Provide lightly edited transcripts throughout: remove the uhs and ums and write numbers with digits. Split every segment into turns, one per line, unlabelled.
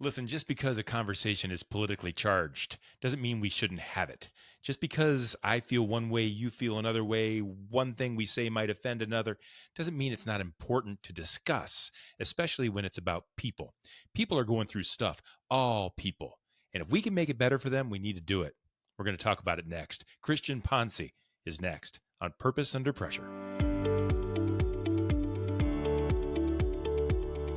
Listen, just because a conversation is politically charged doesn't mean we shouldn't have it. Just because I feel one way, you feel another way, one thing we say might offend another, doesn't mean it's not important to discuss, especially when it's about people. People are going through stuff, all people. And if we can make it better for them, we need to do it. We're going to talk about it next. Christian Ponce is next on Purpose Under Pressure.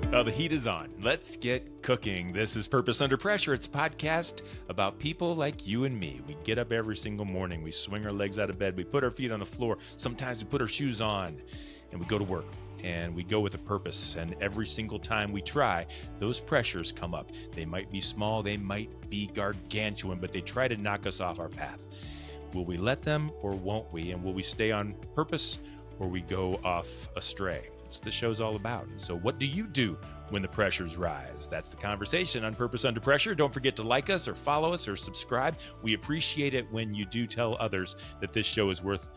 Well, the heat is on. Let's get cooking. This is Purpose Under Pressure. It's a podcast about people like you and me. We get up every single morning. We swing our legs out of bed. We put our feet on the floor. Sometimes we put our shoes on and we go to work and we go with a purpose. And every single time we try, those pressures come up. They might be small. They might be gargantuan, but they try to knock us off our path. Will we let them or won't we? And will we stay on purpose or we go off astray? That's what the show's all about. So what do you do when the pressures rise? That's the conversation on Purpose Under Pressure. Don't forget to like us or follow us or subscribe. We appreciate it when you do tell others that this show is worth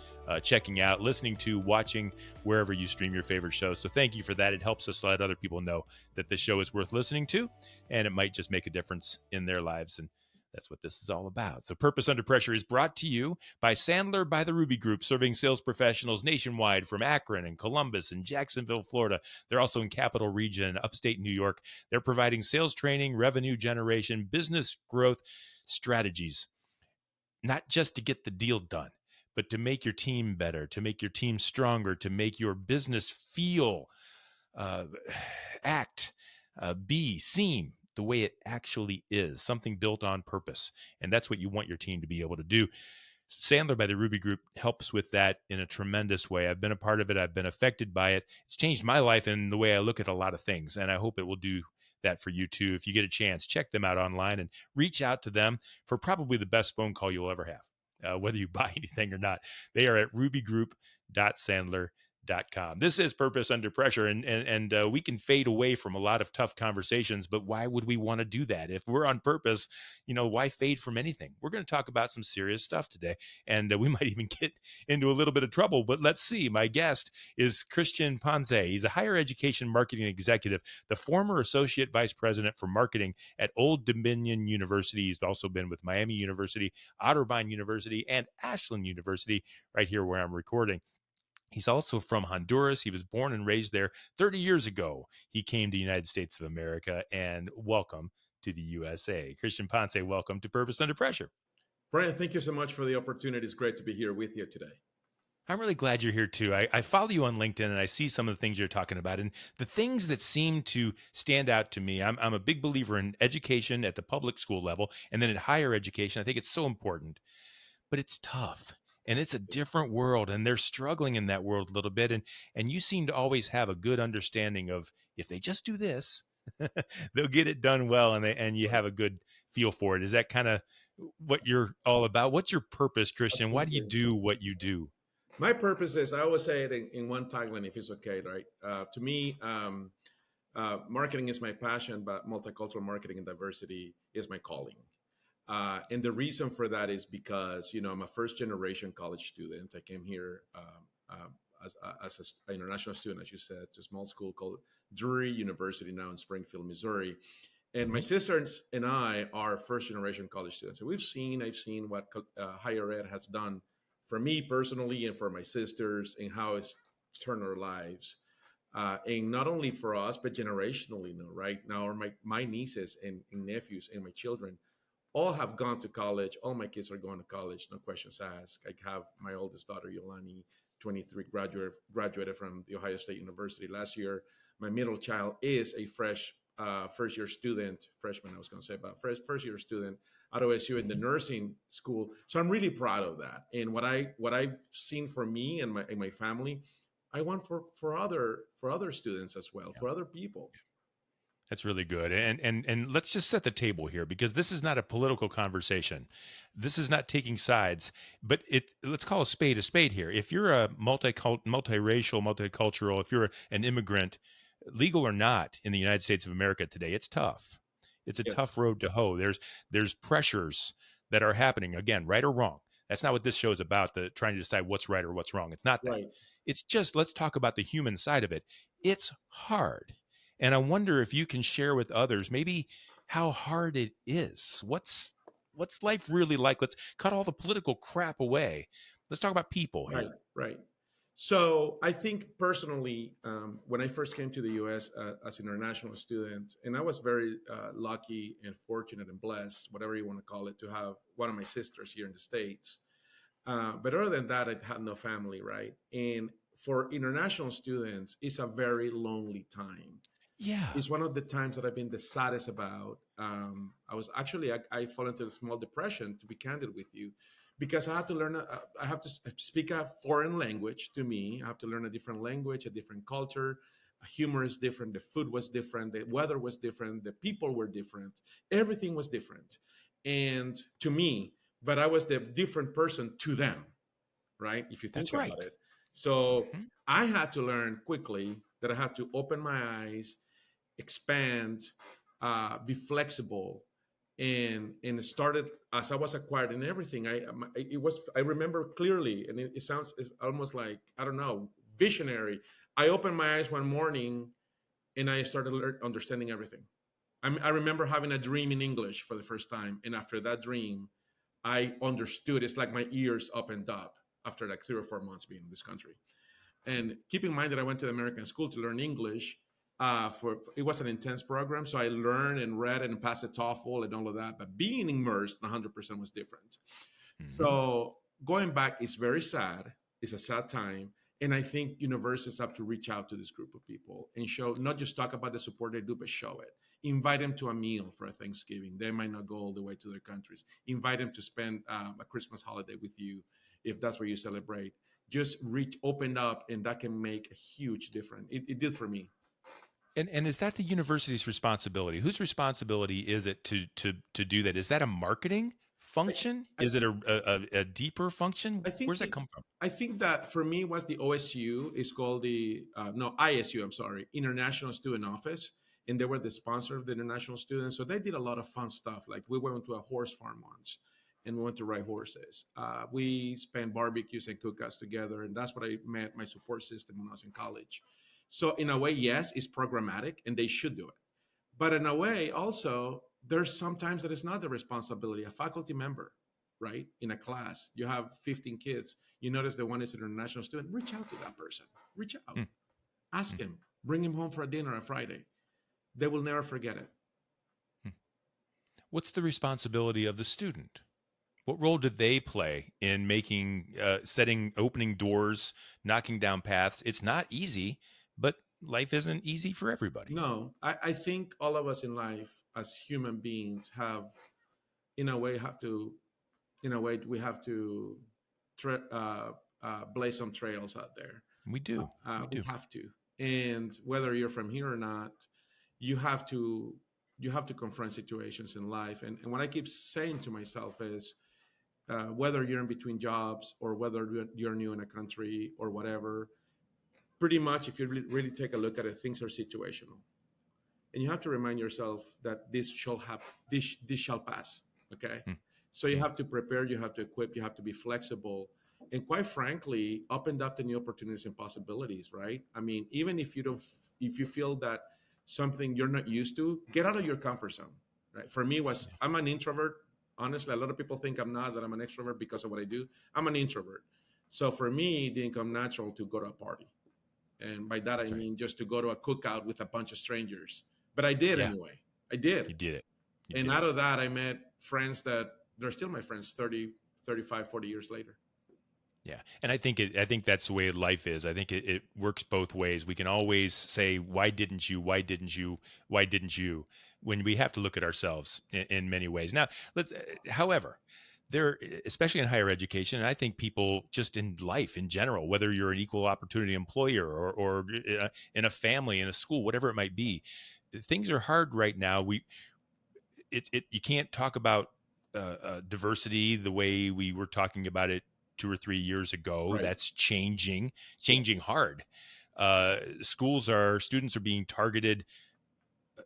checking out, listening to, watching, wherever you stream your favorite shows. So thank you for that. It helps us let other people know that this show is worth listening to, and it might just make a difference in their lives. And that's what this is all about. So Purpose Under Pressure is brought to you by Sandler by the Ruby Group, serving sales professionals nationwide from Akron and Columbus and Jacksonville, Florida. They're also in Capital Region, upstate New York. They're providing sales training, revenue generation, business growth strategies, not just to get the deal done, but to make your team better, to make your team stronger, to make your business feel, act, be, seem the way it actually is, something built on purpose. And that's what you want your team to be able to do. Sandler by the Ruby Group helps with that in a tremendous way. I've been a part of it. I've been affected by it. It's changed my life and the way I look at a lot of things. And I hope it will do that for you too. If you get a chance, check them out online and reach out to them for probably the best phone call you'll ever have, whether you buy anything or not. They are at rubygroup.sandler.com. This is Purpose Under Pressure, and we can fade away from a lot of tough conversations, but why would we want to do that? If we're on purpose, why fade from anything? We're going to talk about some serious stuff today, and we might even get into a little bit of trouble, but let's see. My guest is Christian Ponce. He's a higher education marketing executive, the former associate vice president for marketing at Old Dominion University. He's also been with Miami University, Otterbein University, and Ashland University, right here where I'm recording. He's also from Honduras. He was born and raised there 30 years ago. He came to the United States of America, and welcome to the USA. Christian Ponce, welcome to Purpose Under Pressure.
Brian, thank you so much for the opportunity. It's great to be here with you today.
I'm really glad you're here too. I follow you on LinkedIn and I see some of the things you're talking about, and the things that seem to stand out to me. I'm a big believer in education at the public school level and then at higher education. I think it's so important, but it's tough. And it's a different world, and they're struggling in that world a little bit. And you seem to always have a good understanding of if they just do this, they'll get it done well, and you have a good feel for it. Is that kind of what you're all about? What's your purpose, Christian? Why do you do what you do?
My purpose is, I always say it in one tagline, if it's okay, right? To me, marketing is my passion, but multicultural marketing and diversity is my calling. And the reason for that is because, I'm a first generation college student. I came here as an international student, as you said, to a small school called Drury University, now in Springfield, Missouri. And my sisters and I are first generation college students. And I've seen what higher ed has done for me personally and for my sisters, and how it's turned our lives. And not only for us, but generationally, right now, my nieces and nephews and my children all have gone to college. All my kids are going to college, no questions asked. I have my oldest daughter, Yolani, 23, graduated from the Ohio State University last year. My middle child is a first year student, freshman, I was going to say, but first year student at OSU in the nursing school. So I'm really proud of that. And what I've seen for me and my family, I want for other students as well, for other people.
That's really good. And let's just set the table here, because this is not a political conversation. This is not taking sides, but let's call a spade here. If you're a multiracial, multicultural, if you're an immigrant, legal or not, in the United States of America today, it's tough. It's a tough road to hoe. There's pressures that are happening, again, right or wrong. That's not what this show is about, trying to decide what's right or what's wrong. It's not that. Right. It's just, let's talk about the human side of it. It's hard. And I wonder if you can share with others maybe how hard it is. What's life really like? Let's cut all the political crap away. Let's talk about people
Right,
here.
right. So I think personally, when I first came to the U.S. As an international student, and I was very lucky and fortunate and blessed, whatever you want to call it, to have one of my sisters here in the States. But other than that, I had no family, right? And for international students, it's a very lonely time.
Yeah,
It's one of the times that I've been the saddest about. I was actually I fall into a small depression, to be candid with you, because I had to learn. I have to speak a foreign language to me. I have to learn a different language, a different culture. Humor is different. The food was different. The weather was different. The people were different. Everything was different, and to me, but I was the different person to them, right? If you think
that's
about
right.
it. So
Hmm.
I had to learn quickly that I had to open my eyes, expand, be flexible, and it started as I was acquiring everything. I remember clearly, and it sounds it's almost like I don't know visionary. I opened my eyes one morning and I started understanding everything. I remember having a dream in English for the first time, and after that dream, I understood. It's like my ears opened up after like 3 or 4 months being in this country. And keep in mind that I went to the American school to learn English. For it was an intense program, so I learned and read and passed the TOEFL and all of that. But being immersed 100% was different.
Hmm.
So going back is very sad. It's a sad time. And I think universities have to reach out to this group of people and show, not just talk about the support they do, but show it. Invite them to a meal for a Thanksgiving. They might not go all the way to their countries. Invite them to spend a Christmas holiday with you if that's where you celebrate. Just reach, open up, and that can make a huge difference. It did for me.
And is that the university's responsibility? Whose responsibility is it to do that? Is that a marketing
I,
function?
I
Is it
think
a deeper function?
I think
Where's that come from?
I think that for me was the OSU. It's called the no ISU. I'm sorry, International Student Office, and they were the sponsor of the international students. So they did a lot of fun stuff. Like we went to a horse farm once, and we went to ride horses. We spent barbecues and cookouts together, and that's what I met my support system when I was in college. So in a way, yes, it's programmatic, and they should do it. But in a way, also, there's sometimes that it's not the responsibility. A faculty member, right, in a class, you have 15 kids. You notice the one is an international student. Reach out to that person. Reach out.
Hmm,
Ask
hmm,
him. Bring him home for a dinner on Friday. They will never forget it.
hmm. What's the responsibility of the student? What role did they play in making, setting, opening doors, knocking down paths? It's not easy, but life isn't easy for everybody.
No, I think all of us in life as human beings have, in a way, we have to blaze some trails out there.
We do. We
We
do.
have to. And whether you're from here or not, you have to confront situations in life. And what I keep saying to myself is, whether you're in between jobs or whether you're new in a country or whatever, pretty much if you really take a look at it, things are situational, and you have to remind yourself that this shall happen, this shall pass. Okay,
Hmm,
so you
hmm.
have to prepare, you have to equip, you have to be flexible, and quite frankly open up to new opportunities and possibilities, right? I mean, even if you don't, if you feel that something you're not used to, get out of your comfort zone, right? For me was, I'm an introvert. Honestly, a lot of people think I'm not, that I'm an extrovert because of what I do. I'm an introvert. So for me, it didn't come natural to go to a party, and by that, I
That's right.
mean just to go to a cookout with a bunch of strangers. But I did
Yeah,
anyway. I did.
you did it. You
And
did
out
it.
of that, I met friends that they're still my friends 30, 35, 40 years later.
Yeah, and I think that's the way life is. I think it works both ways. We can always say, "Why didn't you? Why didn't you? Why didn't you?" When we have to look at ourselves in many ways. Now, let's. However, there, especially in higher education, and I think people just in life in general, whether you're an equal opportunity employer or in a family, in a school, whatever it might be, things are hard right now. You can't talk about diversity the way we were talking about it 2 or 3 years ago.
Right.
That's changing
Yes.
hard. Students are being targeted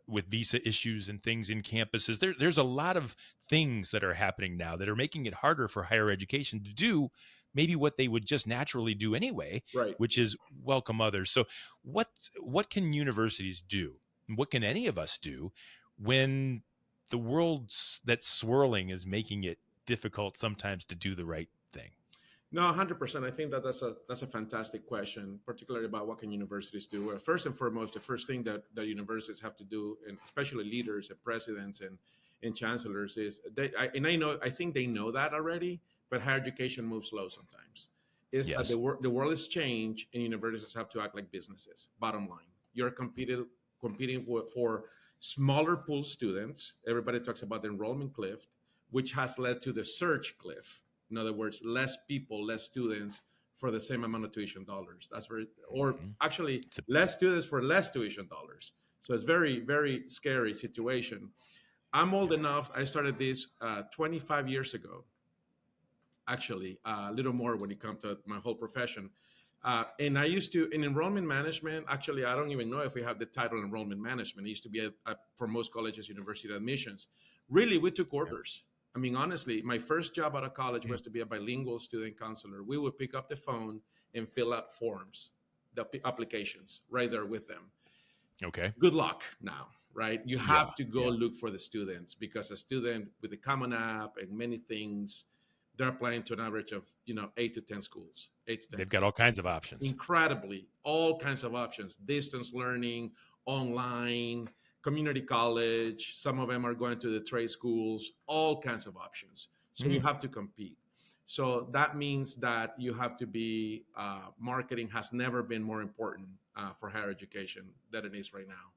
with visa issues and things in campuses. There's a lot of things that are happening now that are making it harder for higher education to do maybe what they would just naturally do anyway,
Right.
which is welcome others. So what can universities do? What can any of us do when the world that's swirling is making it difficult sometimes to do the right thing.
No, 100%. I think that that's a fantastic question, particularly about what can universities do. Well, first and foremost, the first thing that universities have to do, and especially leaders and presidents and chancellors, is and I think they know that already, but higher education moves slow sometimes. Is that
Yes.
the world has changed, and universities have to act like businesses. Bottom line, you're competing for smaller pool students. Everybody talks about the enrollment cliff, which has led to the surge cliff. In other words, less people, less students for the same amount of tuition dollars. That's very, or
Mhm.
actually,
It's a,
less students for less tuition dollars. So it's very, very scary situation. I'm old enough. I started this 25 years ago, actually, a little more when it comes to my whole profession. And I used to, in enrollment management, actually, I don't even know if we have the title enrollment management. It used to be for most colleges, university admissions. Really, we took
yeah.
orders. I mean, honestly, my first job out of college
Mm.
was to be a bilingual student counselor. We would pick up the phone and fill out forms, the applications right there with them.
Okay.
Good luck now, right? You
Yeah.
have to go
Yeah.
look for the students, because a student with the Common App and many things, they're applying to an average of 8 to 10 schools, 8 to 10.
They've got all kinds of options.
Incredibly, all kinds of options: distance learning, online, community college. Some of them are going to the trade schools. All kinds of options. So you
Mm.
have to compete. So that means that you have to be, marketing has never been more important for higher education than it is right now.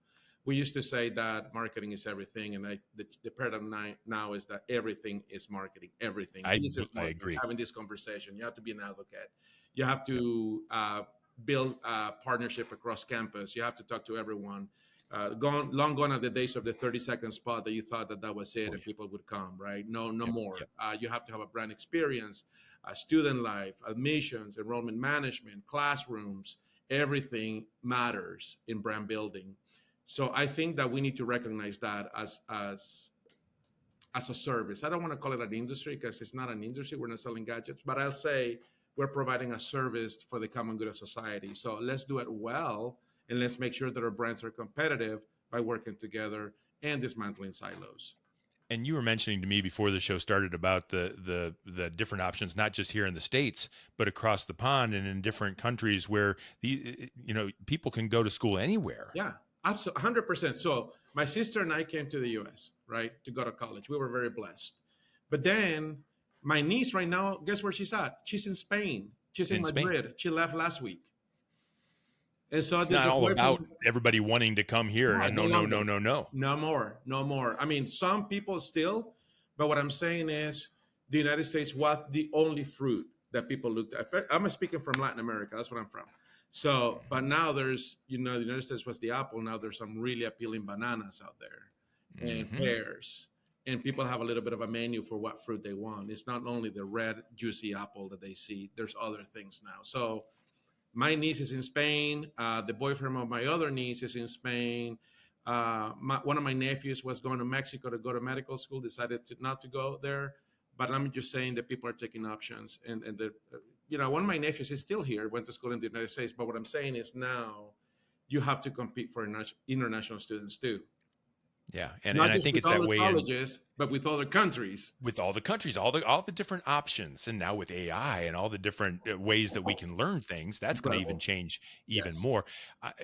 We used to say that marketing is everything, and the paradigm now is that everything is marketing. Everything.
I
This is
I
marketing.
agree.
Having this conversation, you have to be an advocate. You have
Yep.
to build a partnership across campus. You have to talk to everyone. Long gone are the days of the 30-second spot that you thought that was it
Oh
and
yeah.
people would come, right? No, no
Yep.
more.
Yep.
You have to have a brand experience, student life, admissions, enrollment management, classrooms. Everything matters in brand building. So I think that we need to recognize that as a service. I don't want to call it an industry, because it's not an industry. We're not selling gadgets, but I'll say we're providing a service for the common good of society. So let's do it well, and let's make sure that our brands are competitive by working together and dismantling silos.
And you were mentioning to me before the show started about the different options, not just here in the States, but across the pond and in different countries where people can go to school anywhere.
Yeah, absolutely, 100%. So my sister and I came to the U.S., right, to go to college. We were very blessed. But then my niece right now, guess where she's at? She's in Spain. She's in
In Spain.
Madrid. She left last week. And so
It's
the,
not
the
all
boyfriend,
about everybody wanting to come here.
no,
And
no
no, no,
longer,
no, no, no.
no more, no more. I mean, some people still, but what I'm saying is the United States was the only fruit that people looked at. I'm speaking from Latin America. That's what I'm from. So, but now there's, the United States was the apple. Now there's some really appealing bananas out there and
Mm-hmm.
pears. And people have a little bit of a menu for what fruit they want. It's not only the red, juicy apple that they see, there's other things now. So, my niece is in Spain. The boyfriend of my other niece is in Spain. One of my nephews was going to Mexico to go to medical school, decided not to go there. But I'm just saying that people are taking options. One of my nephews is still here, went to school in the United States. But what I'm saying is now you have to compete for international students too.
Yeah. And
Not
I
just
think
with
it's that
other
way in
colleges, but with other countries.
with all the countries, all the different options, and now with AI and all the different ways that we can learn things, that's going to even
Incredible.
change even
Yes.
more.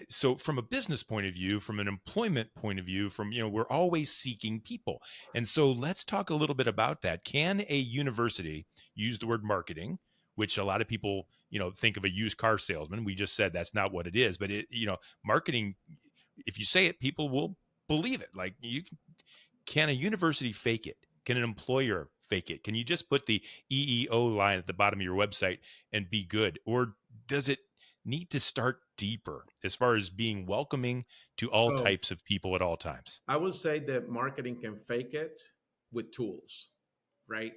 So, from a business point of view, from an employment point of view, we're always seeking people, and so let's talk a little bit about that. Can a university use the word marketing? Which a lot of people, think of a used car salesman. We just said that's not what it is, but marketing. If you say it, people will believe it. Like can a university fake it? Can an employer fake it? Can you just put the EEO line at the bottom of your website and be good? Or does it need to start deeper as far as being welcoming to all
So
types of people at all times?
I would say that marketing can fake it with tools, right?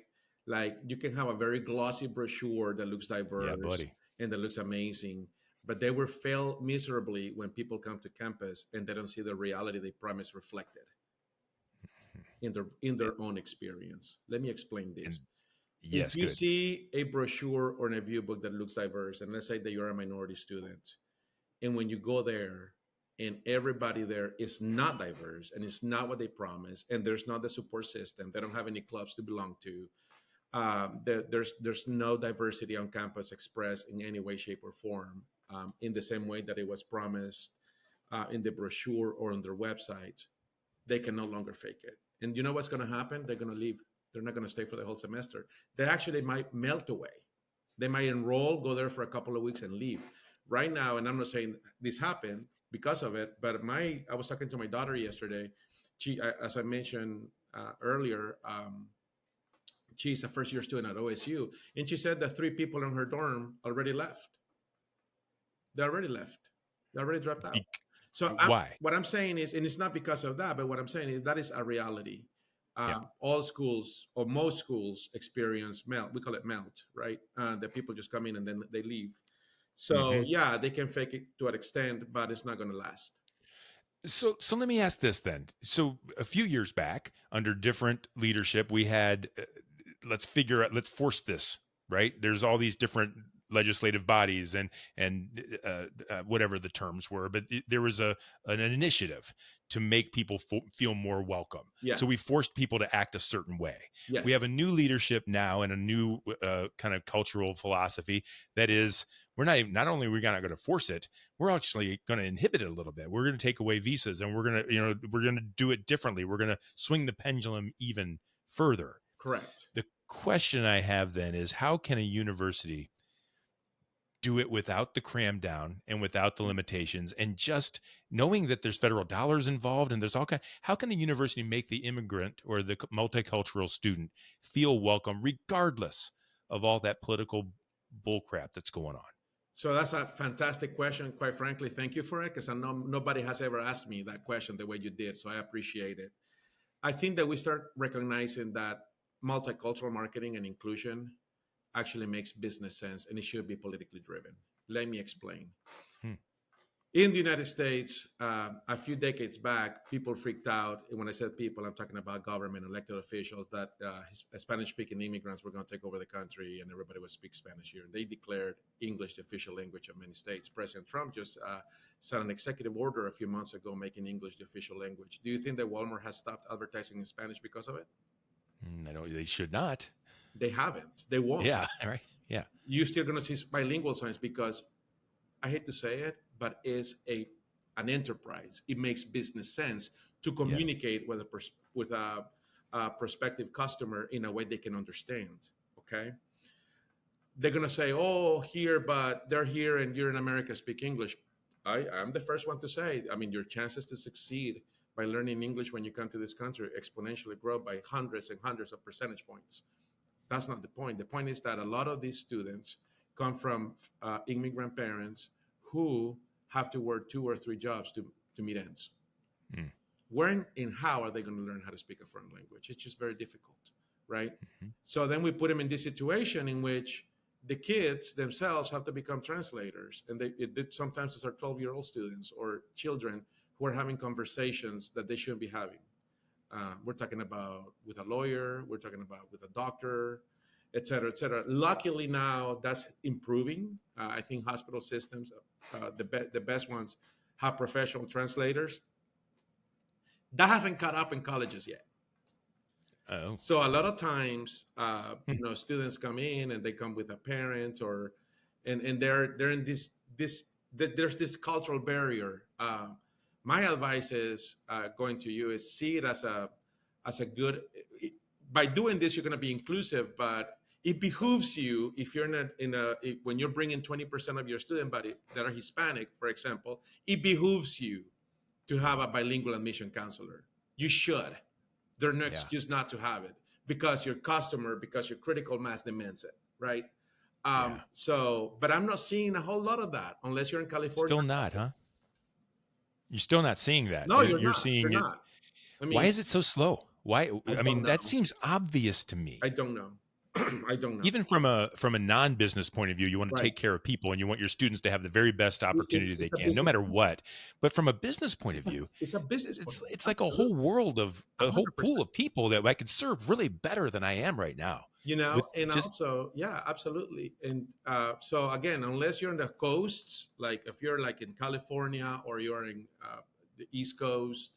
Like you can have a very glossy brochure that looks
Yeah,
diverse
buddy.
and that looks amazing, but they will fail miserably when people come to campus and they don't see the reality they promised reflected in their own experience. Let me explain
And
this. If
yes,
you
good.
see a brochure or a view book that looks diverse, and let's say that you're a minority student, and when you go there, and everybody there is not diverse and it's not what they promise, and there's not the support system. They don't have any clubs to belong to. There's no diversity on campus expressed in any way, shape, or form, in the same way that it was promised in the brochure or on their website. They can no longer fake it. And you know what's going to happen? They're going to leave. They're not going to stay for the whole semester. They actually might melt away. They might enroll, go there for a couple of weeks, and leave. Right now, and I'm not saying this happened because of it, but I was talking to my daughter yesterday. She, as I mentioned earlier, she's a first year student at OSU, and she said that 3 people in her dorm already left. They already left. They already dropped out. So
Why?
what I'm saying is, and it's not because of that, but what I'm saying is that is a reality. All schools or most schools experience melt. We call it melt, right? That people just come in and then they leave. So yeah, they can fake it to an extent, but it's not going to last.
So let me ask this then. So a few years back, under different leadership, we had let's force this, right? There's all these different legislative bodies and whatever the terms were, but there was an initiative to make people feel more welcome.
Yeah.
So we forced people to act a certain way.
Yes.
We have a new leadership now and a new kind of cultural philosophy that is, not only are we not going to force it, we're actually going to inhibit it a little bit. We're going to take away visas, and we're going to do it differently. We're going to swing the pendulum even further.
Correct.
The question I have then is, how can a university do it without the cram down and without the limitations, and just knowing that there's federal dollars involved and there's all kind? How can a university make the immigrant or the multicultural student feel welcome regardless of all that political bullcrap that's going on?
So that's a fantastic question. Quite frankly, thank you for it, because I know nobody has ever asked me that question the way you did. So I appreciate it. I think that we start recognizing that multicultural marketing and inclusion actually makes business sense, and it should be politically driven. Let me explain. In the United States, a few decades back, people freaked out. And when I said people, I'm talking about government, elected officials, that Spanish-speaking immigrants were going to take over the country and everybody would speak Spanish here. And they declared English the official language of many states. President Trump just signed an executive order a few months ago making English the official language. Do you think that Walmart has stopped advertising in Spanish because of it?
No, they should not.
They haven't. They won't.
Yeah, right. Yeah.
You're still going to see bilingual signs because, I hate to say it, but it's an enterprise. It makes business sense to communicate with a prospective customer in a way they can understand. Okay. They're going to say, oh, here, but they're here and you're in America, speak English. I'm the first one to say, I mean, your chances to succeed by learning English when you come to this country exponentially grow by hundreds and hundreds of percentage points. That's not the point. The point is that a lot of these students come from immigrant parents who have to work 2 or 3 jobs to meet ends. When and how are they going to learn how to speak a foreign language? It's just very difficult, right? So then we put them in this situation in which the kids themselves have to become translators. And sometimes it's our 12-year-old students or children who are having conversations that they shouldn't be having. We're talking about with a lawyer, we're talking about with a doctor, et cetera, et cetera. Luckily now that's improving. I think hospital systems, the best ones, have professional translators. That hasn't caught up in colleges yet.
Oh.
So a lot of times, students come in and they come with a parent and they're in there's this cultural barrier. My advice is going to you is see it as a good. By doing this, you're going to be inclusive, but it behooves you if you're when you're bringing 20% of your student body that are Hispanic, for example, it behooves you to have a bilingual admission counselor. You should. There's no excuse not to have it because your critical mass demands it, right? So, but I'm not seeing a whole lot of that unless you're in California.
Still not, huh? You're still not seeing that.
No, you're not.
Seeing
you're
it.
not. I mean,
why is it so slow? Why? I mean,
know.
That seems obvious to me.
I don't know. I don't know.
Even from a non-business point of view, you want to take care of people and you want your students to have the very best opportunity they can, no matter what. But from a business point of view,
it's a business.
It's like a whole world of a 100%. Whole pool of people that I could serve really better than I am right now.
know,
with
and
just
also, yeah, absolutely. And so again, unless you're on the coasts, like if you're like in California or you're in the East Coast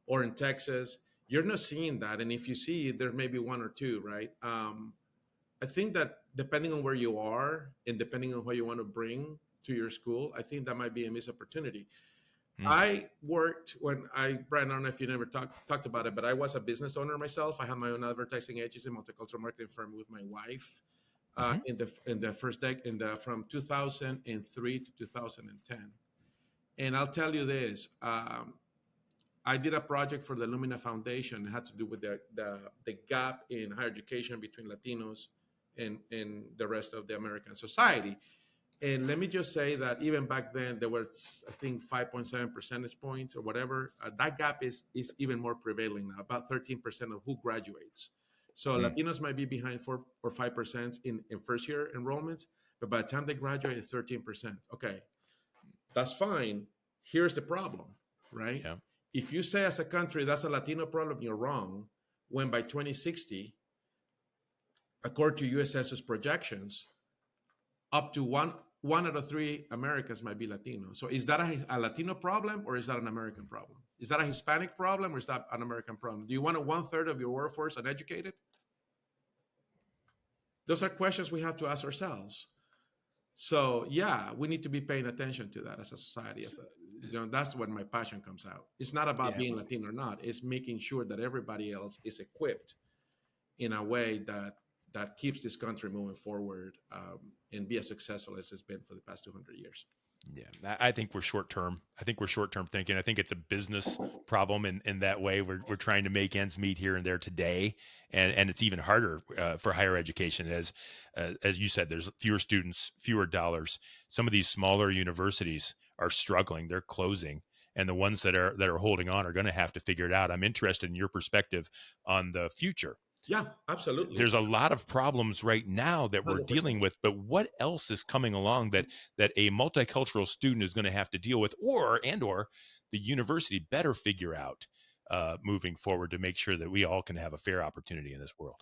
or in Texas, you're not seeing that. And if you see it, there may be one or two, right? I think that depending on where you are and depending on what you want to bring to your school, I think that might be a missed opportunity.
mm,
I worked when Brian, I don't know if you never talked about it, but I was a business owner myself. I had my own advertising agency, multicultural marketing firm with my wife
mhm,
in the first decade, from 2003 to 2010. And I'll tell you this: I did a project for the Lumina Foundation. It had to do with the gap in higher education between Latinos and the rest of the American society. And let me just say that even back then, there were, I think, 5.7 percentage points or whatever. That gap is even more prevailing now, about 13% of who graduates. So
mm,
Latinos might be behind 4 or 5% in first year enrollments, but by the time they graduate, it's 13%. Okay, that's fine. Here's the problem, right?
yeah.
If you say as a country that's a Latino problem, you're wrong. When by 2060, according to US Census projections, up to one out of three Americans might be Latino. So is that a Latino problem or is that an American problem? Is that a Hispanic problem or is that an American problem? Do you want one third of your workforce uneducated? Those are questions we have to ask ourselves. So yeah, we need to be paying attention to that as a society.
S-
That's when my passion comes out. It's not about
Yeah.
being Latino or not. It's making sure that everybody else is equipped in a way that keeps this country moving forward, and be as successful as it's been for the past 200 years.
Yeah, I think we're short term. I think we're short term thinking. I think it's a business problem in that way. We're trying to make ends meet here and there today, and it's even harder for higher education as you said. There's fewer students, fewer dollars. Some of these smaller universities are struggling. They're closing, and the ones that are holding on are going to have to figure it out. I'm interested in your perspective on the future.
Yeah, absolutely.
There's a lot of problems right now that we're
100%.
dealing with, but what else is coming along that a multicultural student is going to have to deal with, or the university better figure out moving forward to make sure that we all can have a fair opportunity in this world?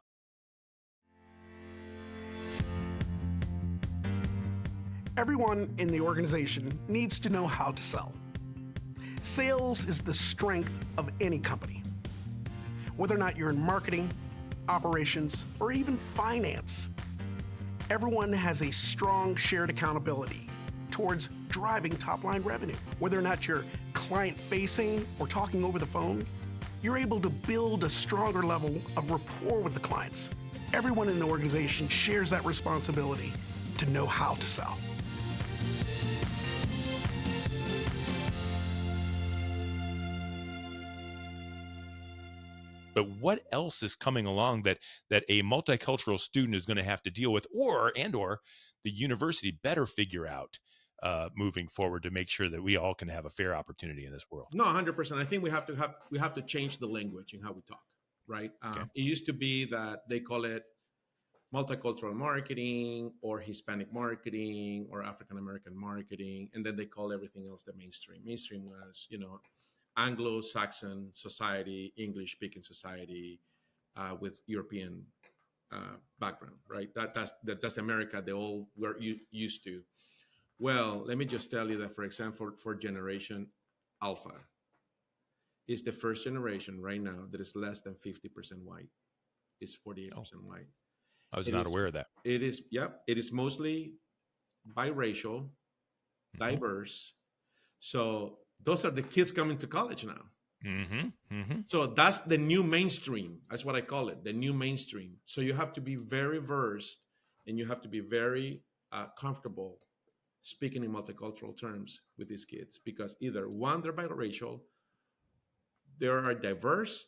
Everyone in the organization needs to know how to sell. Sales is the strength of any company. Whether or not you're in marketing, operations, or even finance, everyone has a strong shared accountability towards driving top-line revenue. Whether or not you're client-facing or talking over the phone, you're able to build a stronger level of rapport with the clients. Everyone in the organization shares that responsibility to know how to sell.
But what else is coming along that a multicultural student is going to have to deal with, or the university better figure out moving forward to make sure that we all can have a fair opportunity in this world?
No, 100%. I think we have to change the language in how we talk, right?
Okay.
It used to be that they call it multicultural marketing or Hispanic marketing or African American marketing, and then they call everything else the mainstream. Mainstream was, Anglo-Saxon society, English-speaking society, with European background, right? That's America. They all were used to. Well, let me just tell you that, for example, for Generation Alpha, is the first generation right now that is less than 50% white. It's
Oh,
48% white.
I was
It
not
is.
aware of that.
It is. Yep. It is mostly biracial,
Hmm.
diverse. So those are the kids coming to college now.
Hmm. Hmm.
So that's the new mainstream. That's what I call it, the new mainstream. So you have to be very versed and you have to be very comfortable speaking in multicultural terms with these kids because either one, they're biracial, they are diverse,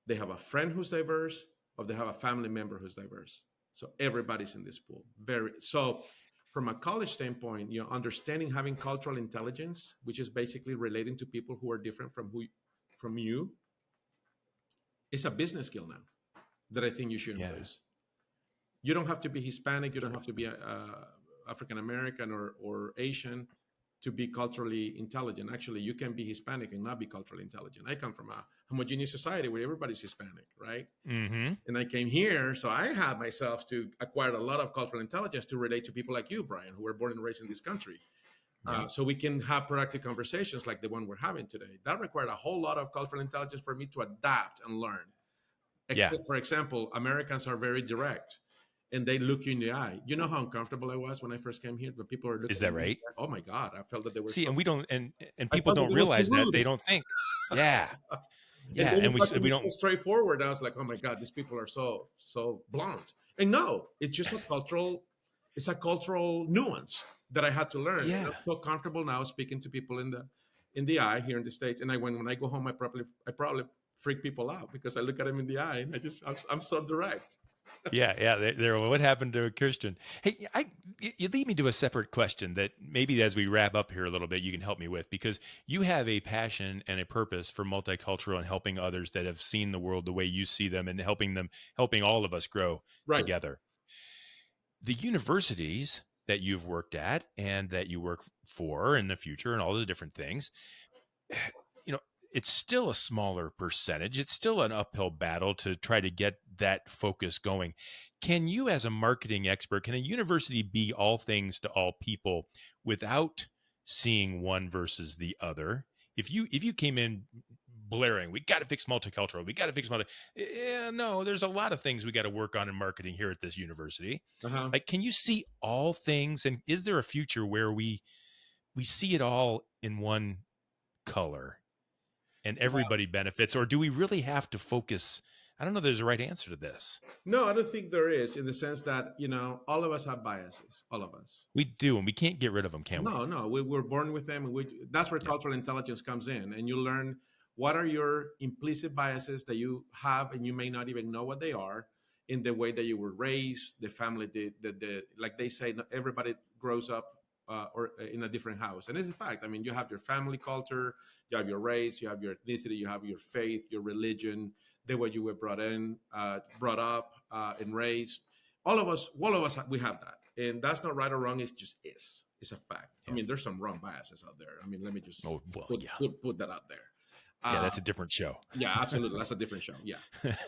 they have a friend who's diverse, or they have a family member who's diverse. So everybody's in this pool. So from a college standpoint, understanding having cultural intelligence, which is basically relating to people who are different from you, it's a business skill now that I think you should
Yeah.
embrace. You don't have to be Hispanic. You don't have to
Interesting.
be African American or Asian to be culturally intelligent. Actually, you can be Hispanic and not be culturally intelligent. I come from a homogeneous society where everybody's Hispanic, right?
Mm-hmm.
And I came here, so I had myself to acquire a lot of cultural intelligence to relate to people like you, Brian, who were born and raised in this country.
Yeah.
So we can have productive conversations like the one we're having today. That required a whole lot of cultural intelligence for me to adapt and learn. Except, for example, Americans are very direct and they look you in the eye. You know how uncomfortable I was when I first came here? When people were looking
Is that
at me,
right?
oh my God, I felt that they were
See,
so,
and we don't, and
I
people
felt that
don't
they were so
realize that.
rude.
They don't think. Yeah.
And
Yeah.
they
And
were talking to
we
me so
don't.
straightforward. I was like, oh my God, these people are so blunt. And no, it's just it's a cultural nuance that I had to learn. And
Yeah.
I'm so comfortable now speaking to people in the eye here in the States. And when I go home, I probably freak people out because I look at them in the eye and I'm so direct.
Yeah. There. What happened to a Christian? Hey, you lead me to a separate question that maybe as we wrap up here a little bit, you can help me with, because you have a passion and a purpose for multicultural and helping others that have seen the world the way you see them and helping all of us grow
Right.
together. The universities that you've worked at and that you work for in the future and all the different things, it's still a smaller percentage. It's still an uphill battle to try to get that focus going. Can you, as a marketing expert, can a university be all things to all people without seeing one versus the other? If you came in blaring, we got to fix multicultural, we got to fix no, there's a lot of things we got to work on in marketing here at this university.
Uh-huh.
Like, can you see all things? And is there a future where we see it all in one color and everybody benefits, or do we really have to focus? I don't know if there's a right answer to this.
No, I don't think there is, in the sense that, all of us have biases, all of us.
We do, and we can't get rid of them, can we?
No, we're born with them. And that's where cultural intelligence comes in. And you learn what are your implicit biases that you have, and you may not even know what they are, in the way that you were raised, the family, like they say, not everybody grows up or in a different house. And it's a fact. I mean, you have your family culture, you have your race, you have your ethnicity, you have your faith, your religion, the way you were brought up, and raised. All of us, we have that. And that's not right or wrong. It's just is. It's a fact. Yeah. I mean, there's some wrong biases out there. I mean, let me just put that out there.
Yeah, that's a different show.
Yeah, absolutely. That's a different show. Yeah.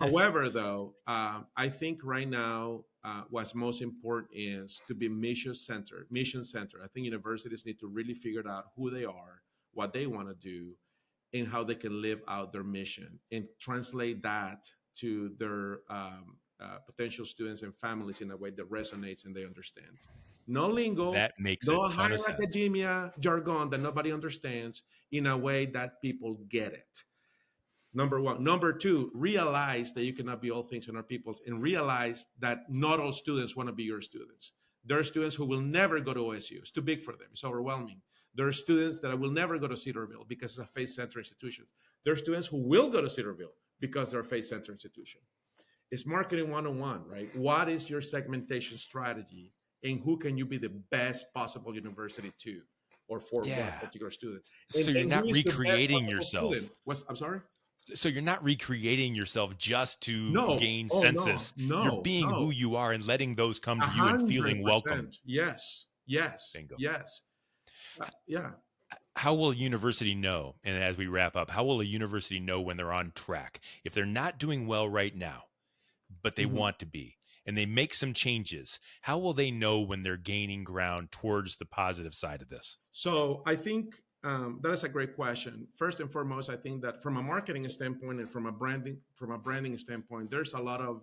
However, though, I think right now what's most important is to be mission centered. I think universities need to really figure out who they are, what they want to do, and how they can live out their mission, and translate that to their potential students and families in a way that resonates and they understand. No lingo,
that makes
no
a ton
higher
of sense.
academia jargon that nobody understands, in a way that people get it. Number one. Number two, realize that you cannot be all things in our peoples, and realize that not all students want to be your students. There are students who will never go to OSU. It's too big for them. It's overwhelming. There are students that will never go to Cedarville because it's a faith-centered institution. There are students who will go to Cedarville because they're a faith-centered institution. It's marketing 101, right? What is your segmentation strategy, and who can you be the best possible university to, or for one particular student?
So you're not recreating yourself.
I'm sorry?
So you're not recreating yourself just to gain census.
No,
you're being who you are and letting those come to you and feeling welcome.
Yes. Bingo. Yes. Yeah.
How will a university know? And as we wrap up, how will a university know when they're on track? If they're not doing well right now, but they want to be, and they make some changes, how will they know when they're gaining ground towards the positive side of this?
So I think that is a great question. First and foremost, I think that from a marketing standpoint and from a branding standpoint, there's a lot of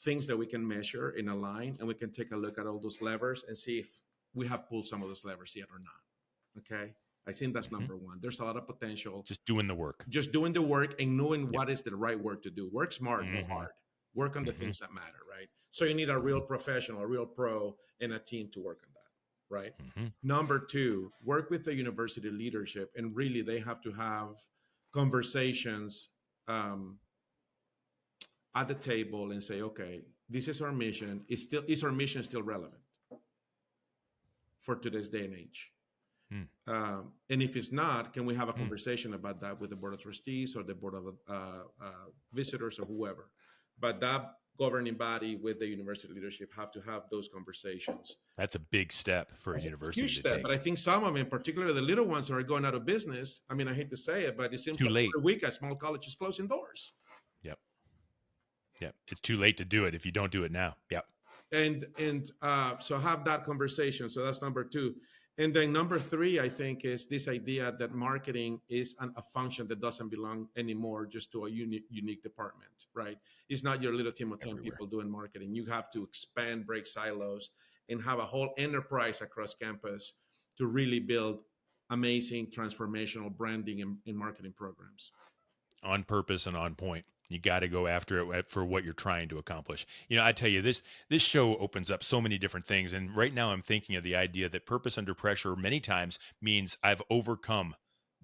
things that we can measure in a line, and we can take a look at all those levers and see if we have pulled some of those levers yet or not. Okay. I think that's number one. There's a lot of potential.
Just doing the work
and knowing what is the right work to do. Work smart, no hard. Work on the things that matter, right? So you need a real professional, a real pro, and a team to work on that, right? Number two, work with the university leadership, and really they have to have conversations at the table and say, okay, this is our mission. Is our mission still relevant for today's day and age? And if it's not, can we have a conversation about that with the board of trustees or the board of visitors or whoever? But that governing body with the university leadership have to have those conversations.
That's a big step for a
That's a
university
huge
to
step,
take.
but I think some of them, particularly the little ones, are going out of business. I mean, I hate to say it, but it seems
Too
like
late.
every week a small college is closing doors.
Yep. Yep. It's too late to do it if you don't do it now. Yep.
And so have that conversation. So that's number two. And then number three, I think, is this idea that marketing is a function that doesn't belong anymore just to a unique department, right? It's not your little team of 10
Everywhere.
people doing marketing. You have to expand, break silos, and have a whole enterprise across campus to really build amazing transformational branding and marketing programs.
On purpose and on point. You got to go after it for what you're trying to accomplish. I tell you, this show opens up so many different things. And right now I'm thinking of the idea that purpose under pressure many times means I've overcome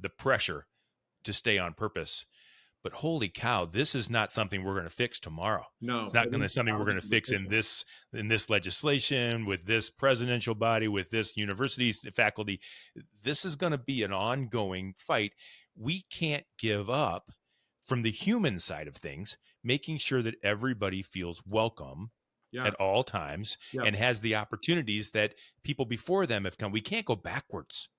the pressure to stay on purpose. But holy cow, this is not something we're going to fix tomorrow.
No,
It's not going to something we're going to fix in this legislation, with this presidential body, with this university's faculty. This is going to be an ongoing fight. We can't give up from the human side of things, making sure that everybody feels welcome at all times and has the opportunities that people before them have come. We can't go backwards.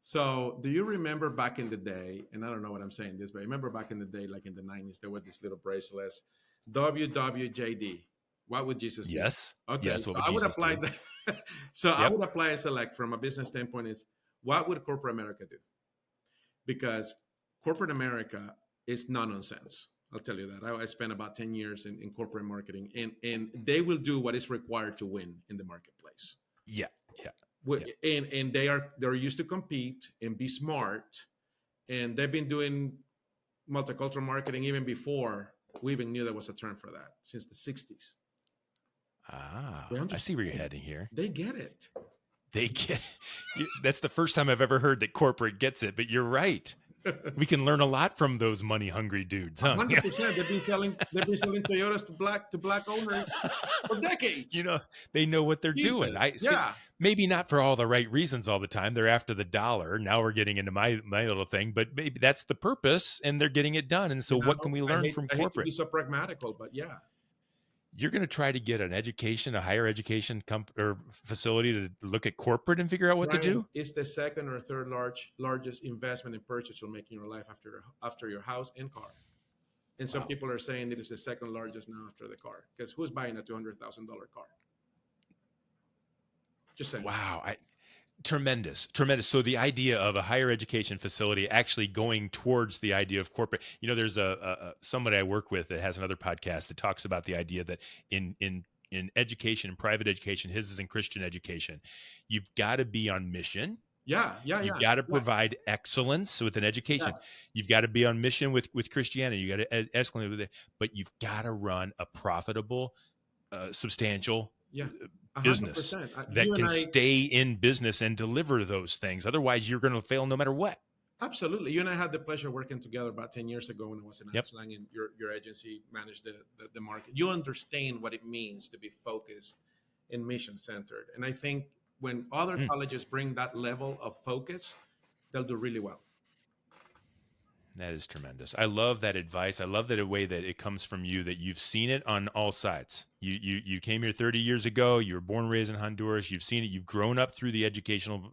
So do you remember back in the day, and I don't know what I'm saying this, but I remember back in the day, like in the 90s, there were these little bracelets, WWJD. What would Jesus do?
Yes.
Okay.
Yes.
So
What would
I would
Jesus
apply
do?
that. So I would apply a select from a business standpoint is what would corporate America do? Because corporate America is non-nonsense. I'll tell you that. I spent about 10 years in corporate marketing, and they will do what is required to win in the marketplace.
Yeah.
And they're used to compete and be smart, and they've been doing multicultural marketing even before we even knew there was a term for that, since the 60s.
I see where you're heading here.
They get it.
They get it. That's the first time I've ever heard that corporate gets it, but you're right. We can learn a lot from those money hungry dudes, huh?
100%. They've been selling Toyotas to black owners for decades.
They know what they're doing. Maybe not for all the right reasons all the time. They're after the dollar. Now we're getting into my little thing, but maybe that's the purpose, and they're getting it done. And so, what can we learn from corporate?
I hate to be so pragmatical, but yeah.
You're going to try to get a higher education or facility to look at corporate and figure out what to do?
It's the second or third largest investment and purchase you'll make in your life after your house and car. And some people are saying it is the second largest now after the car. Because who's buying a $200,000 car? Just saying.
Wow. Tremendous. So the idea of a higher education facility actually going towards the idea of corporate, there's somebody I work with that has another podcast that talks about the idea that in education, in private education, his is in Christian education, you've got to be on mission. You've got to provide excellence with an education. You've got to be on mission with Christianity. You got to escalate with it, but you've got to run a profitable, substantial business that can stay in business and deliver those things. Otherwise, you're going to fail no matter what.
Absolutely. You and I had the pleasure of working together about 10 years ago when I was in Aslang, and your agency managed the market. You understand what it means to be focused and mission-centered. And I think when other colleges bring that level of focus, they'll do really well.
That is tremendous. I love that advice. I love that a way that it comes from you, that you've seen it on all sides. You came here 30 years ago. You were born and raised in Honduras. You've seen it. You've grown up through the educational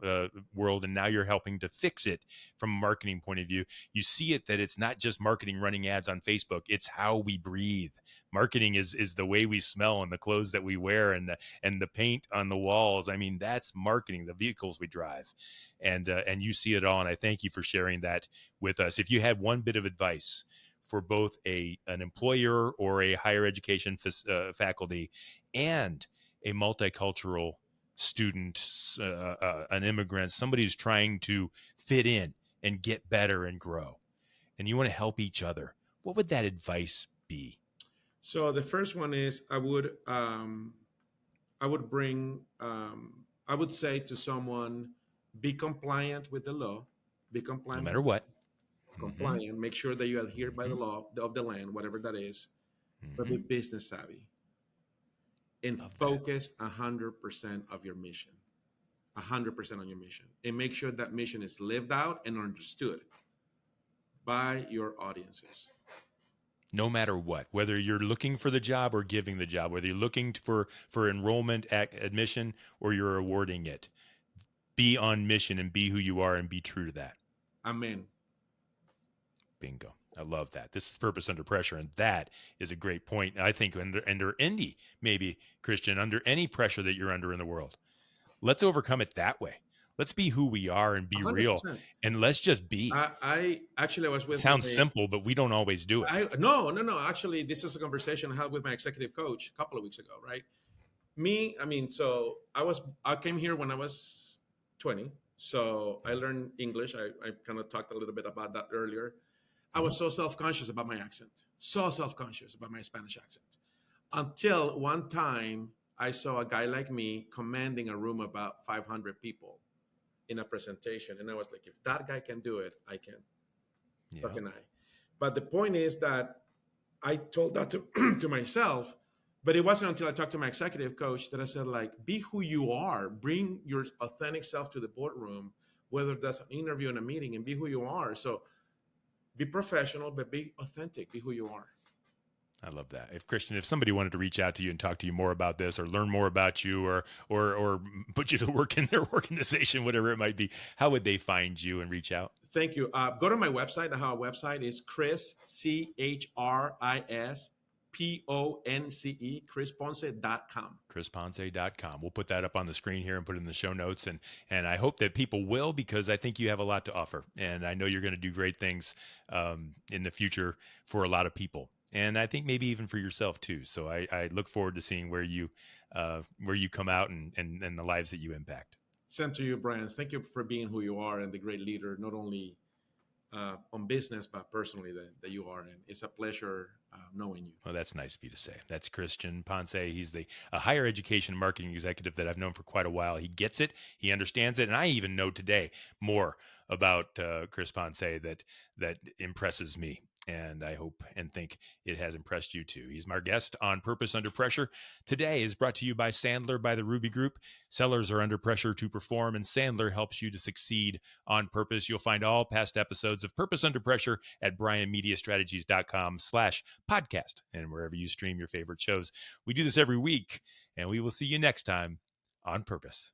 world, and now you're helping to fix it from a marketing point of view. You see it that it's not just marketing running ads on Facebook. It's how we breathe. Marketing is the way we smell and the clothes that we wear and the paint on the walls. I mean, that's marketing, the vehicles we drive. And you see it all, and I thank you for sharing that with us. If you had one bit of advice for both an employer or a higher education faculty and a multicultural student, an immigrant, somebody who's trying to fit in and get better and grow, and you want to help each other, what would that advice be?
So the first one is I would say to someone, be compliant with the law, be compliant
no matter what.
Compliant, make sure that you adhere by the law of the land, whatever that is, but be business savvy and focus 100% of your mission, 100% on your mission, and make sure that mission is lived out and understood by your audiences.
no matter what, whether you're looking for the job or giving the job, whether you're looking for enrollment admission or you're awarding it. Be on mission and be who you are and be true to that.
Amen.
Bingo. I love that. This is Purpose Under Pressure, and that is a great point. I think under any, maybe, Christian, under any pressure that you're under in the world, let's overcome it that way. Let's be who we are and be
100%.
real, and let's just be.
I actually was with.
It sounds simple, but we don't always do it.
No. Actually, this is a conversation I had with my executive coach a couple of weeks ago, right? So I came here when I was 20. So I learned English. I kind of talked a little bit about that earlier. I was so self-conscious about my accent, so self-conscious about my Spanish accent, until one time I saw a guy like me commanding a room of about 500 people in a presentation. And I was like, if that guy can do it, I can.
Yeah.
So can I. But the point is that I told that to myself, but it wasn't until I talked to my executive coach that I said, like, be who you are, bring your authentic self to the boardroom, whether that's an interview and a meeting, and be who you are. So be professional, but be authentic, be who you are.
I love that. If somebody wanted to reach out to you and talk to you more about this, or learn more about you, or put you to work in their organization, whatever it might be, how would they find you and reach out?
Thank you. Go to my website. I have a website. It's Chris, CHRIS, PONCE, ChrisPonce.com.
ChrisPonce.com. We'll put that up on the screen here and put it in the show notes. And I hope that people will, because I think you have a lot to offer. And I know you're going to do great things in the future for a lot of people. And I think maybe even for yourself too. So I look forward to seeing where you come out and the lives that you impact.
Same to you, Brian. Thank you for being who you are and the great leader, not only on business, but personally that you are. And it's a pleasure knowing you.
Well, that's nice of you to say. That's Christian Ponce. He's a higher education marketing executive that I've known for quite a while. He gets it. He understands it. And I even know today more about Chris Ponce that impresses me. And I hope and think it has impressed you too. He's my guest on Purpose Under Pressure. Today is brought to you by Sandler by the Ruby Group. Sellers are under pressure to perform, and Sandler helps you to succeed on purpose. You'll find all past episodes of Purpose Under Pressure at brianmediastrategies.com/podcast and wherever you stream your favorite shows. We do this every week, and we will see you next time on Purpose.